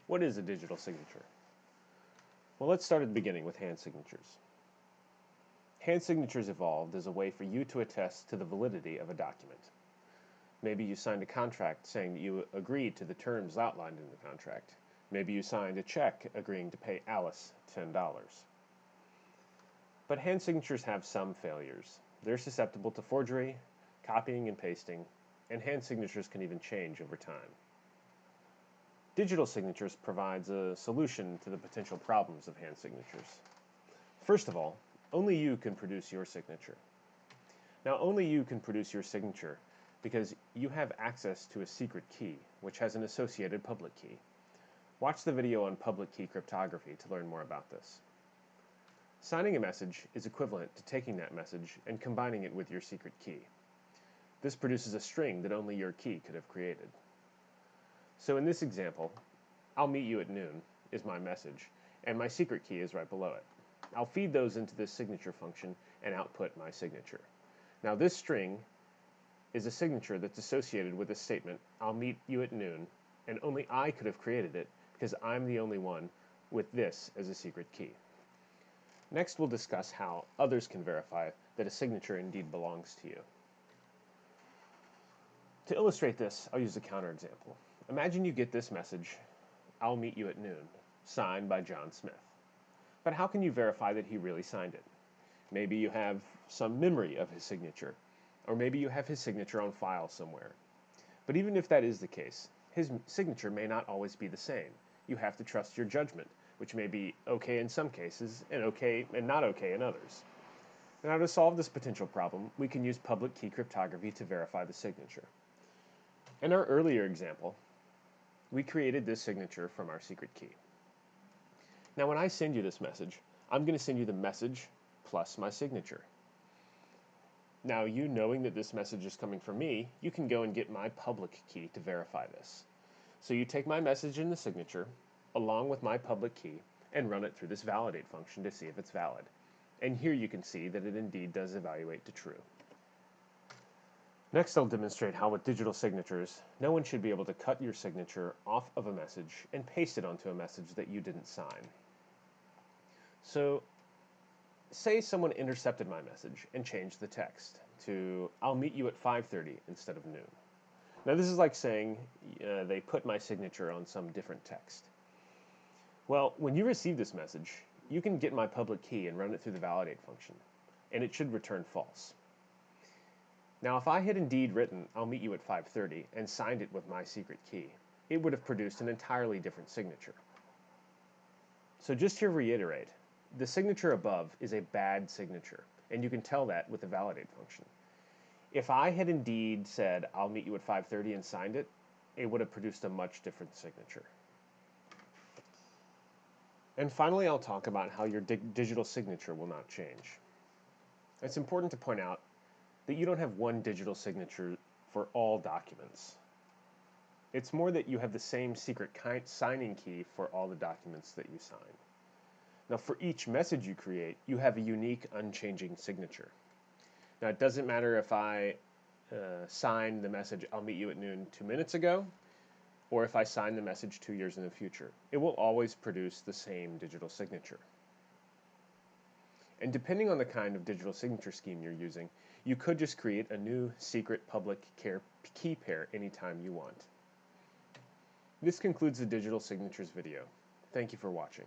What is a digital signature? Well, let's start at the beginning with hand signatures. Hand signatures evolved as a way for you to attest to the validity of a document. Maybe you signed a contract saying that you agreed to the terms outlined in the contract. Maybe you signed a check agreeing to pay Alice $10. But hand signatures have some failures. They're susceptible to forgery, copying and pasting, and hand signatures can even change over time. Digital signatures provides a solution to the potential problems of hand signatures. First of all, only you can produce your signature. Now, only you can produce your signature because you have access to a secret key, which has an associated public key. Watch the video on public key cryptography to learn more about this. Signing a message is equivalent to taking that message and combining it with your secret key. This produces a string that only your key could have created. So in this example, "I'll meet you at noon" is my message, and my secret key is right below it. I'll feed those into this signature function and output my signature. Now this string is a signature that's associated with the statement, "I'll meet you at noon," and only I could have created it because I'm the only one with this as a secret key. Next, we'll discuss how others can verify that a signature indeed belongs to you. To illustrate this, I'll use a counterexample. Imagine you get this message, "I'll meet you at noon," signed by John Smith. But how can you verify that he really signed it? Maybe you have some memory of his signature, or maybe you have his signature on file somewhere. But even if that is the case, his signature may not always be the same. You have to trust your judgment, which may be okay in some cases and okay and not okay in others. Now, to solve this potential problem, we can use public key cryptography to verify the signature. In our earlier example, we created this signature from our secret key. Now, when I send you this message, I'm going to send you the message plus my signature. Now, you knowing that this message is coming from me, you can go and get my public key to verify this. So you take my message in the signature, along with my public key, and run it through this validate function to see if it's valid. And here you can see that it indeed does evaluate to true. Next, I'll demonstrate how with digital signatures, no one should be able to cut your signature off of a message and paste it onto a message that you didn't sign. So, say someone intercepted my message and changed the text to "I'll meet you at 5:30" instead of noon. Now this is like saying they put my signature on some different text. Well, when you receive this message, you can get my public key and run it through the validate function, and it should return false. Now if I had indeed written "I'll meet you at 5:30" and signed it with my secret key, it would have produced an entirely different signature. So just to reiterate, the signature above is a bad signature, and you can tell that with the validate function. If I had indeed said "I'll meet you at 5:30" and signed it, it would have produced a much different signature. And finally, I'll talk about how your digital signature will not change. It's important to point out that you don't have one digital signature for all documents. It's more that you have the same secret signing key for all the documents that you sign. Now, for each message you create, you have a unique, unchanging signature. Now, it doesn't matter if I signed the message "I'll meet you at noon" 2 minutes ago, or if I sign the message 2 years in the future. It will always produce the same digital signature. And depending on the kind of digital signature scheme you're using, you could just create a new secret public key pair anytime you want. This concludes the digital signatures video. Thank you for watching.